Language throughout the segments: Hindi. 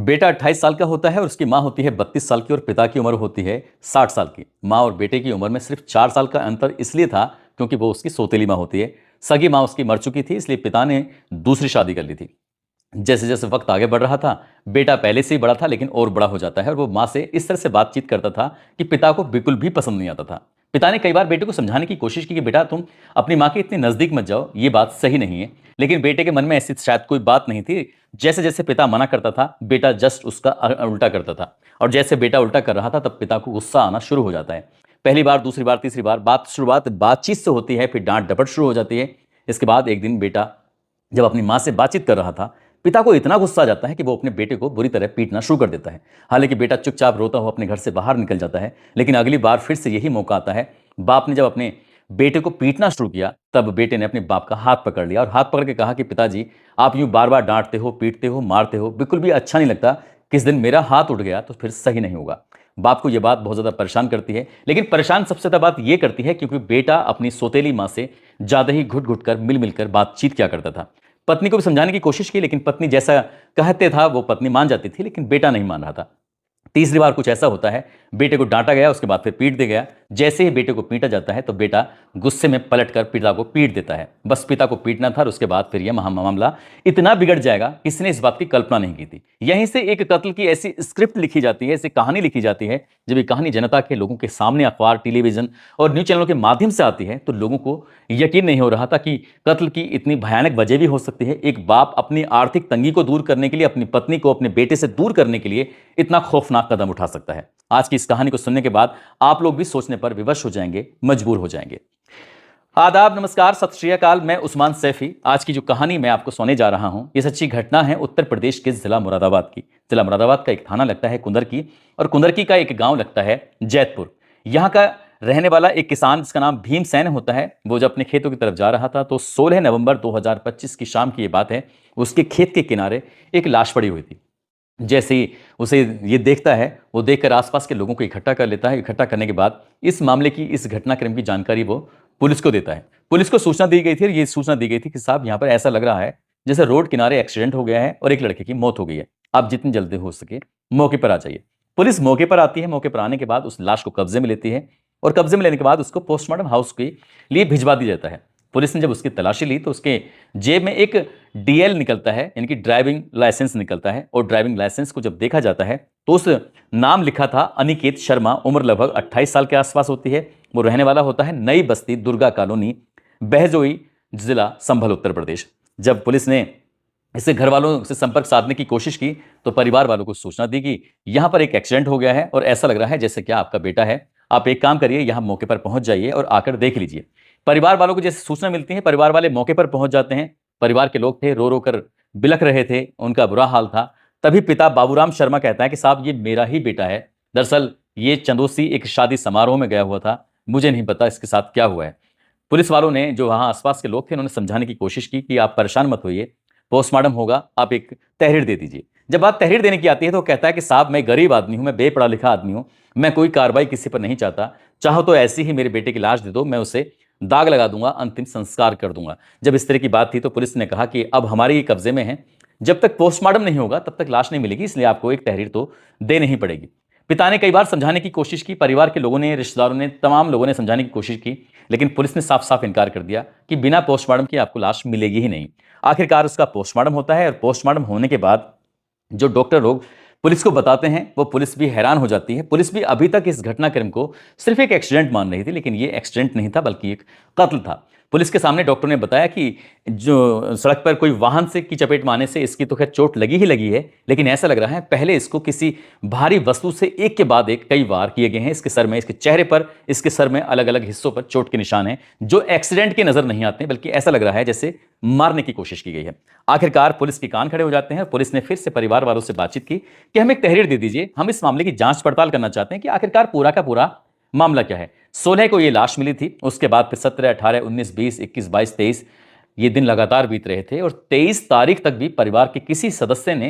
बेटा 28 साल का होता है और उसकी माँ होती है 32 साल की और पिता की उम्र होती है 60 साल की। माँ और बेटे की उम्र में सिर्फ 4 साल का अंतर इसलिए था क्योंकि वो उसकी सौतेली माँ होती है। सगी माँ उसकी मर चुकी थी, इसलिए पिता ने दूसरी शादी कर ली थी। जैसे जैसे वक्त आगे बढ़ रहा था, बेटा पहले से ही बड़ा था लेकिन और बड़ा हो जाता है और वो माँ से इस तरह से बातचीत करता था कि पिता को बिल्कुल भी पसंद नहीं आता था। पिता ने कई बार बेटे को समझाने की कोशिश की कि बेटा तुम अपनी माँ के इतने नजदीक मत जाओ, ये बात सही नहीं है। लेकिन बेटे के मन में ऐसी शायद कोई बात नहीं थी। जैसे जैसे पिता मना करता था, बेटा जस्ट उसका उल्टा करता था। और जैसे बेटा उल्टा कर रहा था तब पिता को गुस्सा आना शुरू हो जाता है। पहली बार, दूसरी बार, तीसरी बार शुरुआत बातचीत से होती है, फिर डांट डपट शुरू हो जाती है। इसके बाद एक दिन बेटा जब अपनी माँ से बातचीत कर रहा था, पिता को इतना गुस्सा आ जाता है कि वो अपने बेटे को बुरी तरह पीटना शुरू कर देता है। हालांकि बेटा चुपचाप रोता हुआ अपने घर से बाहर निकल जाता है, लेकिन अगली बार फिर से यही मौका आता है। बाप ने जब अपने बेटे को पीटना शुरू किया, तब बेटे ने अपने बाप का हाथ पकड़ लिया और हाथ पकड़ के कहा कि पिताजी, आप यूं बार बार डांटते हो, पीटते हो, मारते हो, बिल्कुल भी अच्छा नहीं लगता। किस दिन मेरा हाथ उठ गया तो फिर सही नहीं होगा। बाप को यह बात बहुत ज्यादा परेशान करती है, लेकिन परेशान सबसे ज्यादा बात यह करती है क्योंकि बेटा अपनी सौतेली माँ से ज्यादा ही घुट घुट कर, मिल मिलकर बातचीत किया करता था। पत्नी को भी समझाने की कोशिश की, लेकिन पत्नी जैसा कहते था वो पत्नी मान जाती थी, लेकिन बेटा नहीं मान रहा था। तीसरी बार कुछ ऐसा होता है, बेटे को डांटा गया, उसके बाद फिर पीट दिया गया। जैसे ही बेटे को पीटा जाता है तो बेटा गुस्से में पलटकर पिता को पीट देता है। बस पिता को पीटना था और उसके बाद फिर यह मामला इतना बिगड़ जाएगा, किसी ने इस बात की कल्पना नहीं की थी। यहीं से एक कत्ल की ऐसी स्क्रिप्ट लिखी जाती है, ऐसी कहानी लिखी जाती है। जब ये कहानी जनता के, लोगों के सामने अखबार, टेलीविजन और न्यूज चैनलों के माध्यम से आती है तो लोगों को यकीन नहीं हो रहा था कि कत्ल की इतनी भयानक वजह भी हो सकती है। एक बाप अपनी आर्थिक तंगी को दूर करने के लिए, अपनी पत्नी को अपने बेटे से दूर करने के लिए इतना खौफनाक कदम उठा सकता है। आज की इस कहानी को सुनने के बाद आप लोग भी सोचने पर विवश हो जाएंगे, मजबूर हो जाएंगे। आदाब, नमस्कार, सत श्री अकाल। मैं उस्मान सैफी। आज की जो कहानी मैं आपको सुनाने जा रहा हूं, ये सच्ची घटना है उत्तर प्रदेश के जिला मुरादाबाद की। जिला मुरादाबाद का एक थाना लगता है कुंदरकी और कुंदरकी का एक गांव लगता है जैतपुर। यहां का रहने वाला एक किसान जिसका नाम भीमसेन होता है, वो जब अपने खेतों की तरफ जा रहा था तो 16 नवंबर 2025 की शाम की ये बात है। उसके खेत के किनारे एक लाश पड़ी हुई थी। जैसे ही उसे ये देखता है, वो देखकर आसपास के लोगों को इकट्ठा कर लेता है। इकट्ठा करने के बाद इस मामले की, इस घटनाक्रम की जानकारी वो पुलिस को देता है। पुलिस को सूचना दी गई थी और ये सूचना दी गई थी कि साहब यहाँ पर ऐसा लग रहा है जैसे रोड किनारे एक्सीडेंट हो गया है और एक लड़के की मौत हो गई है। आप जितनी जल्दी हो सके मौके पर आ जाइए। पुलिस मौके पर आती है। मौके पर आने के बाद उस लाश को कब्जे में लेती है और कब्जे में लेने के बाद उसको पोस्टमार्टम हाउस के लिए भिजवा दिया जाता है। पुलिस ने जब उसकी तलाशी ली तो उसके जेब में एक डीएल निकलता है, यानी कि ड्राइविंग लाइसेंस निकलता है। और ड्राइविंग लाइसेंस को जब देखा जाता है तो उस नाम लिखा था अनिकेत शर्मा, उम्र लगभग 28 साल के आसपास होती है। वो रहने वाला होता है नई बस्ती, दुर्गा कॉलोनी, बहजोई, जिला संभल, उत्तर प्रदेश। जब पुलिस ने इससे घर वालों से संपर्क साधने की कोशिश की तो परिवार वालों को सूचना दी कि यहां पर एक एक्सीडेंट हो गया है और ऐसा लग रहा है जैसे क्या आपका बेटा है। आप एक काम करिए, यहां मौके पर पहुंच जाइए और आकर देख लीजिए। परिवार वालों को जैसे सूचना मिलती है, परिवार वाले मौके पर पहुंच जाते हैं। परिवार के लोग थे, रो रो कर बिलख रहे थे, उनका बुरा हाल था। तभी पिता बाबूराम शर्मा कहता है कि साहब ये मेरा ही बेटा है। दरअसल ये चंदोसी एक शादी समारोह में गया हुआ था, मुझे नहीं पता इसके साथ क्या हुआ है। पुलिस वालों ने, जो वहां आसपास के लोग थे, उन्होंने समझाने की कोशिश की कि आप परेशान मत होइए, पोस्टमार्टम होगा, आप एक तहरीर दे दीजिए। जब बात तहरीर देने की आती है तो कहता है कि साहब मैं गरीब आदमी हूं, मैं बेपढ़ा लिखा आदमी हूं, मैं कोई कार्रवाई किसी पर नहीं चाहता। चाहो तो ऐसी ही मेरे बेटे की लाश दे दो, मैं उसे दाग लगा दूंगा, अंतिम संस्कार कर दूंगा। जब इस तरह की बात थी तो पुलिस ने कहा कि अब हमारे कब्जे में है, जब तक पोस्टमार्टम नहीं होगा तब तक लाश नहीं मिलेगी, इसलिए आपको एक तहरीर तो देनी ही पड़ेगी। पिता ने कई बार समझाने की कोशिश की, परिवार के लोगों ने, रिश्तेदारों ने, तमाम लोगों ने समझाने की कोशिश की, लेकिन पुलिस ने साफ साफ इनकार कर दिया कि बिना पोस्टमार्टम के आपको लाश मिलेगी ही नहीं। आखिरकार उसका पोस्टमार्टम होता है और पोस्टमार्टम होने के बाद जो डॉक्टर लोग पुलिस को बताते हैं, वो पुलिस भी हैरान हो जाती है। पुलिस भी अभी तक इस घटनाक्रम को सिर्फ एक एक्सीडेंट मान रही थी, लेकिन ये एक्सीडेंट नहीं था बल्कि एक कत्ल था। पुलिस के सामने डॉक्टर ने बताया कि जो सड़क पर कोई वाहन से की चपेट में आने से इसकी तो खैर चोट लगी ही लगी है, लेकिन ऐसा लग रहा है पहले इसको किसी भारी वस्तु से एक के बाद एक कई वार किए गए हैं। इसके सर में, इसके चेहरे पर, इसके सर में अलग अलग हिस्सों पर चोट के निशान हैं, जो एक्सीडेंट के नजर नहीं आते, बल्कि ऐसा लग रहा है जैसे मारने की कोशिश की गई है। आखिरकार पुलिस के कान खड़े हो जाते हैं। पुलिस ने फिर से परिवार वालों से बातचीत की कि हमें एक तहरीर दे दीजिए, हम इस मामले की जांच पड़ताल करना चाहते हैं कि आखिरकार पूरा का पूरा मामला क्या है। 16 को ये लाश मिली थी, उसके बाद फिर 17, 18, 19, 20, 21, 22, 23 ये दिन लगातार बीत रहे थे और 23 तारीख तक भी परिवार के किसी सदस्य ने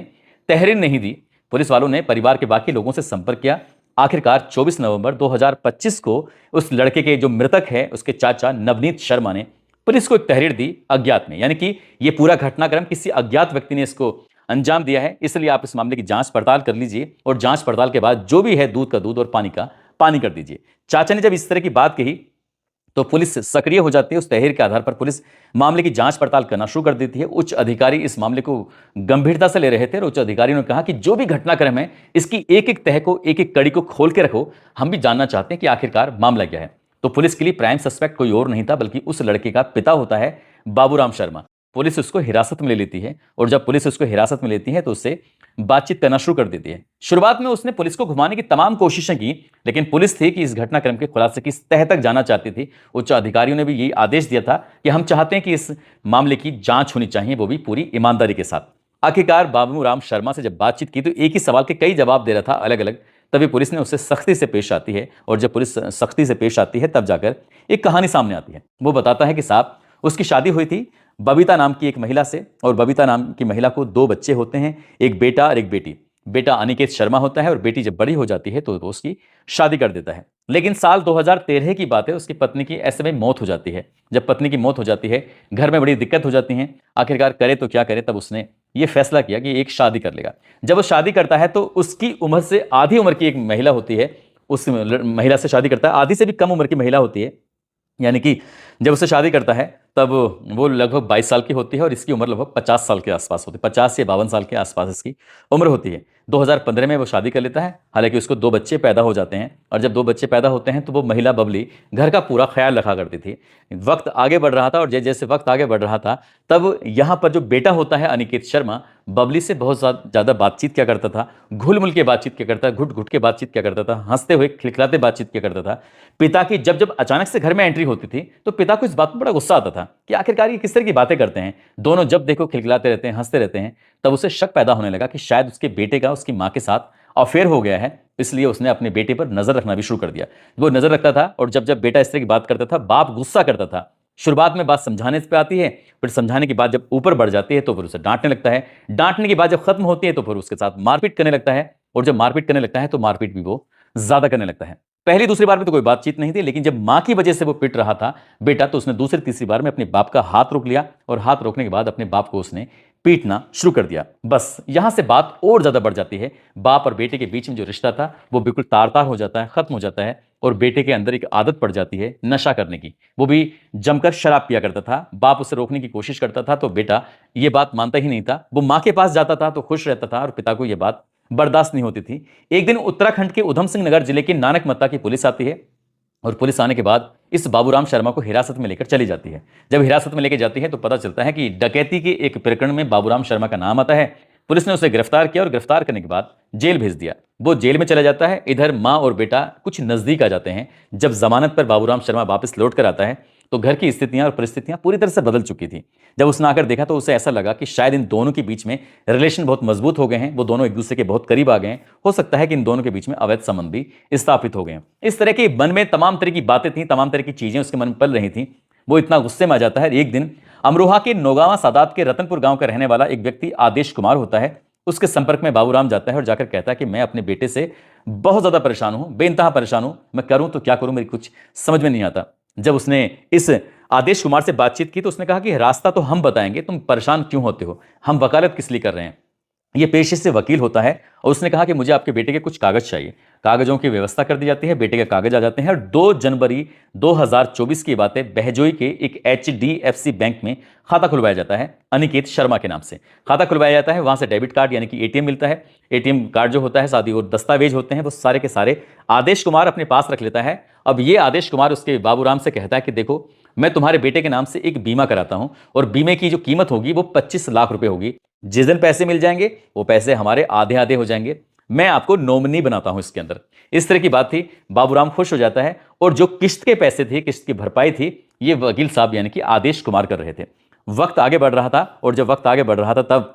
तहरीर नहीं दी। पुलिस वालों ने परिवार के बाकी लोगों से संपर्क किया। आखिरकार 24 नवंबर 2025 को उस लड़के के जो मृतक है, उसके चाचा नवनीत शर्मा ने पुलिस को एक तहरीर दी अज्ञात में, यानी कि ये पूरा घटनाक्रम किसी अज्ञात व्यक्ति ने इसको अंजाम दिया है, इसलिए आप इस मामले की जांच पड़ताल कर लीजिए और जांच पड़ताल के बाद जो भी है दूध का दूध और पानी का पानी कर दीजिए। चाचा ने जब इस तरह की बात कही तो पुलिस सक्रिय हो जाती है। उस तहरीर के आधार पर पुलिस मामले की जांच पड़ताल करना शुरू कर देती है। उच्च अधिकारी इस मामले को गंभीरता से ले रहे थे और उच्च अधिकारियों ने कहा कि जो भी घटनाक्रम है इसकी एक एक तह को, एक एक कड़ी को खोल के रखो, हम भी जानना चाहते हैं कि आखिरकार मामला क्या है। तो पुलिस के लिए प्राइम सस्पेक्ट कोई और नहीं था बल्कि उस लड़के का पिता होता है बाबूराम शर्मा। पुलिस उसको हिरासत में ले लेती है और जब पुलिस उसको हिरासत में लेती है तो उससे बातचीत करना शुरू कर देती है। शुरुआत में उसने पुलिस को घुमाने की तमाम कोशिशें की, लेकिन पुलिस थी कि इस घटनाक्रम के खुलासे की तह तक जाना चाहती थी। उच्च अधिकारियों ने भी यही आदेश दिया था कि हम चाहते हैं कि इस मामले की जांच होनी चाहिए, वो भी पूरी ईमानदारी के साथ। आखिरकार बाबूराम शर्मा से जब बातचीत की तो एक ही सवाल के कई जवाब दे रहा था अलग अलग। तभी पुलिस ने उससे सख्ती से पेश आती है और जब पुलिस सख्ती से पेश आती है तब जाकर एक कहानी सामने आती है। वो बताता है कि साहब उसकी शादी हुई थी बबीता नाम की एक महिला से और बबीता नाम की महिला को 2 बच्चे होते हैं, एक बेटा और एक बेटी। बेटा अनिकेत शर्मा होता है और बेटी जब बड़ी हो जाती है तो वो उसकी शादी कर देता है। लेकिन साल 2013 की बात है, उसकी पत्नी की ऐसे में मौत हो जाती है। जब पत्नी की मौत हो जाती है घर में बड़ी दिक्कत हो जाती है। आखिरकार करे तो क्या करे, तब उसने ये फैसला किया कि एक शादी कर लेगा। जब वो शादी करता है तो उसकी उम्र से आधी उम्र की एक महिला होती है, उस महिला से शादी करता है। आधी से भी कम उम्र की महिला होती है, यानी कि जब उससे शादी करता है तब वो लगभग 22 साल की होती है और इसकी उम्र लगभग 50 साल के आसपास होती है। 50 या 52 साल के आसपास इसकी उम्र होती है। 2015 में वो शादी कर लेता है। हालांकि उसको 2 बच्चे पैदा हो जाते हैं और जब 2 बच्चे पैदा होते हैं तो वो महिला बबली घर का पूरा ख्याल रखा करती थी। वक्त आगे बढ़ रहा था और जैसे वक्त आगे बढ़ रहा था तब यहाँ पर जो बेटा होता है अनिकेत शर्मा, बबली से बहुत ज़्यादा बातचीत क्या करता था, घुल मुल के बातचीत क्या करता था, घुट घुट के बातचीत क्या करता था, हंसते हुए खिलखिलाते बातचीत क्या करता था। पिता की जब जब अचानक से घर में एंट्री होती थी तो पिता को इस बात पर बड़ा गुस्सा आता था कि आखिरकार ये किस तरह की बातें करते हैं। दोनों जब देखो खिलखिलाते रहते हैं, हंसते रहते हैं। तब उसे शक पैदा होने लगा कि शायद उसके बेटे का उसकी माँ के साथ अफेयर हो गया है, इसलिए उसने अपने बेटे पर नजर रखना भी शुरू कर दिया। वो नजर रखता था और जब जब बेटा इस तरह की बात करता था बाप गुस्सा करता था। शुरुआत में बात समझाने पे आती है, फिर समझाने के बाद जब ऊपर बढ़ जाती है तो फिर उसे डांटने लगता है। डांटने की बात जब खत्म होती है तो फिर उसके साथ मारपीट करने लगता है और जब मारपीट करने लगता है तो मारपीट भी वो ज्यादा करने लगता है। पहली दूसरी बार में तो कोई बातचीत नहीं थी, लेकिन जब मां की वजह से वो पिट रहा था बेटा तो उसने दूसरी तीसरी बार में अपने बाप का हाथ रोक लिया और हाथ रोकने के बाद अपने बाप को उसने पीटना शुरू कर दिया। बस यहां से बात और ज्यादा बढ़ जाती है। बाप और बेटे के बीच में जो रिश्ता था वो बिल्कुल तार तार हो जाता है, खत्म हो जाता है और बेटे के अंदर एक आदत पड़ जाती है नशा करने की। वो भी जमकर शराब पिया करता था। बाप उसे रोकने की कोशिश करता था तो बेटा ये बात मानता ही नहीं था। वो मां के पास जाता था तो खुश रहता था और पिता को यह बात बर्दाश्त नहीं होती थी। एक दिन उत्तराखंड के उधम सिंह नगर जिले के नानकमत्ता की पुलिस आती है और पुलिस आने के बाद इस बाबूराम शर्मा को हिरासत में लेकर चली जाती है। जब हिरासत में लेकर जाती है तो पता चलता है कि डकैती के एक प्रकरण में बाबूराम शर्मा का नाम आता है। पुलिस ने उसे गिरफ्तार किया और गिरफ्तार करने के बाद जेल भेज दिया। वो जेल में चला जाता है। इधर मां और बेटा कुछ नजदीक आ जाते हैं। जब जमानत पर बाबूराम शर्मा वापस लौट कर आता है तो घर की स्थितियां और परिस्थितियां पूरी तरह से बदल चुकी थी। जब उसने आकर देखा तो उसे ऐसा लगा कि शायद इन दोनों के बीच में रिलेशन बहुत मजबूत हो गए हैं, वो दोनों एक दूसरे के बहुत करीब आ गए हैं। हो सकता है कि इन दोनों के बीच में अवैध संबंध भी स्थापित हो गए हैं। इस तरह के मन में तमाम तरह की बातें थी, तमाम तरह की चीजें उसके मन में पल रही थी। वो इतना गुस्से में आ जाता है। एक दिन अमरोहा के नौगावा सादात के रतनपुर गांव का रहने वाला एक व्यक्ति आदेश कुमार होता है, उसके संपर्क में बाबूराम जाता है और जाकर कहता है कि मैं अपने बेटे से बहुत ज्यादा परेशान हूं, बेइंतहा परेशान हूं, मैं करूं तो क्या करूं, मेरी कुछ समझ में नहीं आता। जब उसने इस आदेश कुमार से बातचीत की तो उसने कहा कि रास्ता तो हम बताएंगे, तुम परेशान क्यों होते हो, हम वकालत किस लिए कर रहे हैं। ये पेशे से वकील होता है और उसने कहा कि मुझे आपके बेटे के कुछ कागज चाहिए। कागजों की व्यवस्था कर दी जाती है, बेटे के कागज आ जाते हैं और 2 जनवरी 2024 की बात है, बहजोई के एक HDFC बैंक में खाता खुलवाया जाता है अनिकेत शर्मा के नाम से। खाता खुलवाया जाता है, वहां से डेबिट कार्ड यानी कि ATM मिलता है। ATM कार्ड जो होता है, साथ ही और दस्तावेज होते हैं, वो सारे के सारे आदेश कुमार अपने पास रख लेता है। अब ये आदेश कुमार उसके बाबूराम से कहता है कि देखो मैं तुम्हारे बेटे के नाम से एक बीमा कराता हूं और बीमे की जो कीमत होगी वो 25 लाख रुपए होगी। जिस दिन पैसे मिल जाएंगे वो पैसे हमारे आधे आधे हो जाएंगे, मैं आपको नॉमिनी बनाता हूं इसके अंदर। इस तरह की बात थी। बाबूराम खुश हो जाता है और जो किस्त के पैसे थे, किस्त की भरपाई थी, ये वकील साहब यानी कि आदेश कुमार कर रहे थे। वक्त आगे बढ़ रहा था और जब वक्त आगे बढ़ रहा था तब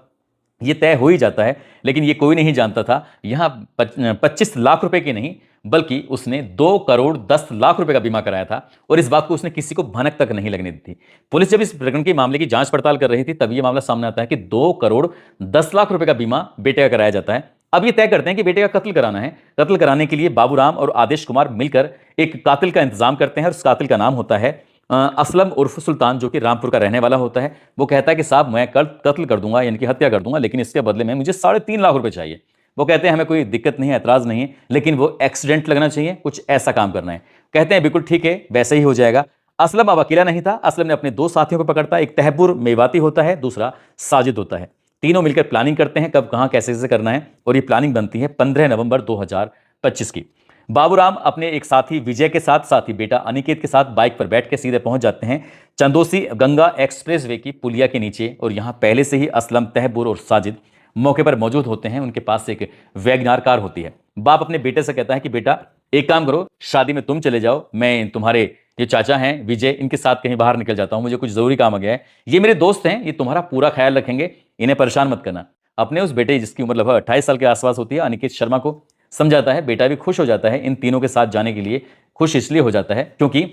ये तय हो ही जाता है, लेकिन ये कोई नहीं जानता था यहां 25 लाख रुपए की नहीं बल्कि उसने 2 करोड़ 10 लाख रुपए का बीमा कराया था और इस बात को उसने किसी को भनक तक नहीं लगने दी थी। पुलिस जब इस प्रकरण के मामले की जांच पड़ताल कर रही थी तब ये मामला सामने आता है कि 2 करोड़ 10 लाख रुपए का बीमा बेटे का कराया जाता है। अब ये तय करते हैं कि बेटे का कत्ल कराना है। कत्ल कराने के लिए बाबूराम और आदेश कुमार मिलकर एक कातिल का इंतजाम करते हैं और उस कातिल का नाम होता है असलम उर्फ सुल्तान, जो कि रामपुर का रहने वाला होता है, वो कहता है कि साहब मैं कल कत्ल कर दूंगा, यानी कि हत्या कर दूंगा, लेकिन इसके बदले में मुझे 3.5 लाख रुपए चाहिए। वो कहते हैं हमें कोई दिक्कत नहीं है, एतराज नहीं है, लेकिन वो एक्सीडेंट लगना चाहिए, कुछ ऐसा काम करना है। कहते हैं बिल्कुल ठीक है, वैसे ही हो जाएगा। असलम अब अकेला नहीं था, असलम ने अपने 2 साथियों को पकड़ता है। एक तहब्बुर मेवाती होता है, दूसरा साजिद होता है। तीनों मिलकर प्लानिंग करते हैं कब कहां कैसे कैसे करना है, और ये प्लानिंग बनती है 15 नवंबर 2025 की। बाबूराम अपने एक साथी विजय के साथ साथी बेटा अनिकेत के साथ बाइक पर बैठ के सीधे पहुंच जाते हैं चंदोसी गंगा एक्सप्रेसवे की पुलिया के नीचे, और यहां पहले से ही असलम, तहब्बुर और साजिद मौके पर मौजूद होते हैं। उनके पास एक वैगनार कार होती है। बाप अपने बेटे से कहता है कि बेटा एक काम करो, शादी में तुम चले जाओ, मैं तुम्हारे ये चाचा हैं विजय, इनके साथ कहीं बाहर निकल जाता हूं, मुझे कुछ जरूरी काम आ गया है। ये मेरे दोस्त हैं, ये तुम्हारा पूरा ख्याल रखेंगे, इन्हें परेशान मत करना। अपने उस बेटे जिसकी उम्र लगभग 28 साल के आसपास होती है, अनिकेत शर्मा को समझाता है। बेटा भी खुश हो जाता है इन तीनों के साथ जाने के लिए। खुश इसलिए हो जाता है क्योंकि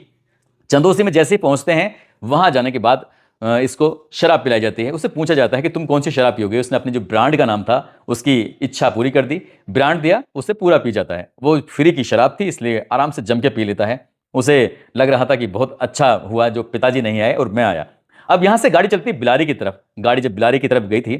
चंदोसी में जैसे ही पहुंचते हैं, वहां जाने के बाद इसको शराब पिलाई जाती है। उससे पूछा जाता है कि तुम कौन सी शराब पियोगे। उसने अपने जो ब्रांड का नाम था उसकी इच्छा पूरी कर दी, ब्रांड दिया, उससे पूरा पी जाता है। वो फ्री की शराब थी, इसलिए आराम से जम के पी लेता है। उसे लग रहा था कि बहुत अच्छा हुआ जो पिताजी नहीं आए और मैं आया। अब यहां से गाड़ी चलती बिलारी की तरफ। गाड़ी जब बिलारी की तरफ गई थी,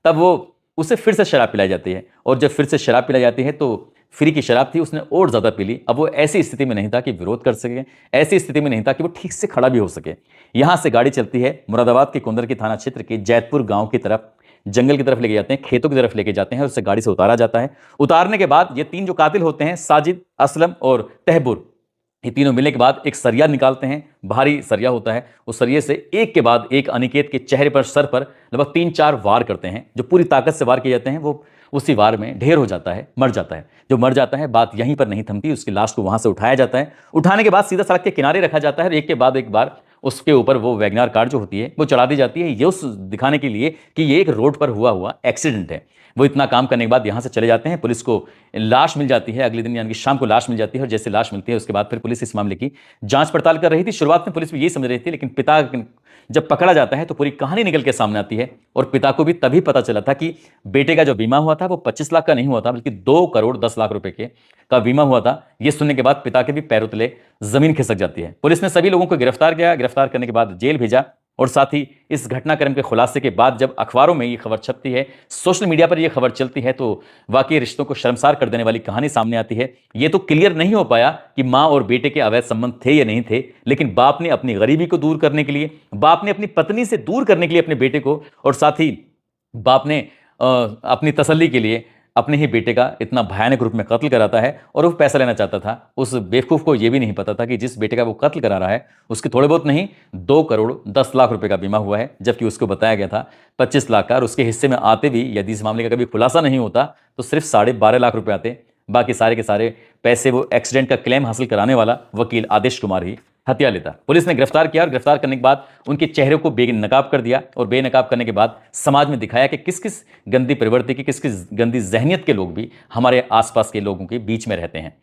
तब वो उसे फिर से शराब पिलाई जाती है, और जब फिर से शराब पिलाई जाती है तो फ्री की शराब थी, उसने और ज्यादा पी ली। अब वो ऐसी स्थिति में नहीं था कि विरोध कर सके, ऐसी स्थिति में नहीं था कि वो ठीक से खड़ा भी हो सके। यहां से गाड़ी चलती है मुरादाबाद के कुंदर की थाना क्षेत्र के जैतपुर गांव की तरफ। जंगल की तरफ लेके जाते हैं, खेतों की तरफ लेके जाते हैं, और उसे गाड़ी से उतारा जाता है। उतारने के बाद ये तीन जो कातिल होते हैं, साजिद, असलम और तहब्बुर, ये तीनों मिलने के बाद एक सरिया निकालते हैं। भारी सरिया होता है। उस सरिये से एक के बाद एक अनिकेत के चेहरे पर, सर पर लगभग 3-4 वार करते हैं। जो पूरी ताकत से वार किए जाते हैं, वो उसी वार में ढेर हो जाता है, मर जाता है। जो मर जाता है, बात यहीं पर नहीं थमती, उसकी लाश को वहां से उठाया जाता है। उठाने के बाद सीधा सड़क के किनारे रखा जाता है, और एक के बाद एक बार उसके ऊपर वो वैगनार कार जो होती है वो चढ़ा दी जाती है, ये उस दिखाने के लिए कि ये एक रोड पर हुआ एक्सीडेंट है। वो इतना काम करने के बाद यहाँ से चले जाते हैं। पुलिस को लाश मिल जाती है अगले दिन, यानी कि शाम को लाश मिल जाती है। और जैसे लाश मिलती है, उसके बाद फिर पुलिस इस मामले की जांच पड़ताल कर रही थी। शुरुआत में पुलिस भी यही समझ रही थी, लेकिन पिता जब पकड़ा जाता है तो पूरी कहानी निकल के सामने आती है। और पिता को भी तभी पता चला था कि बेटे का जो बीमा हुआ था वो 25 लाख का नहीं हुआ था, बल्कि 2 करोड़ 10 लाख रुपए का बीमा हुआ था। यह सुनने के बाद पिता के भी पैरों तले जमीन खिसक जाती है। पुलिस ने सभी लोगों को गिरफ्तार किया, गिरफ्तार करने के बाद जेल भेजा। और साथ ही इस घटनाक्रम के खुलासे के बाद जब अखबारों में ये खबर छपती है, सोशल मीडिया पर ये खबर चलती है, तो वाकई रिश्तों को शर्मसार कर देने वाली कहानी सामने आती है। ये तो क्लियर नहीं हो पाया कि मां और बेटे के अवैध संबंध थे या नहीं थे, लेकिन बाप ने अपनी गरीबी को दूर करने के लिए, बाप ने अपनी पत्नी से दूर करने के लिए अपने बेटे को, और साथ ही बाप ने अपनी तसल्ली के लिए अपने ही बेटे का इतना भयानक रूप में कत्ल कराता है। और वो पैसा लेना चाहता था। उस बेवकूफ़ को यह भी नहीं पता था कि जिस बेटे का वो कत्ल करा रहा है उसके थोड़े बहुत नहीं, 2 करोड़ 10 लाख रुपए का बीमा हुआ है, जबकि उसको बताया गया था 25 लाख का। और उसके हिस्से में आते भी, यदि इस मामले का कभी खुलासा नहीं होता, तो सिर्फ 12.5 लाख रुपए आते। बाकी सारे के सारे पैसे वो एक्सीडेंट का क्लेम हासिल कराने वाला वकील आदेश कुमार ही हत्या लेता। पुलिस ने गिरफ्तार किया, और गिरफ्तार करने के बाद उनके चेहरे को बेनकाब कर दिया। और बेनकाब करने के बाद समाज में दिखाया कि किस किस गंदी प्रवृत्ति की, किस किस गंदी जहनियत के लोग भी हमारे आसपास के लोगों के बीच में रहते हैं।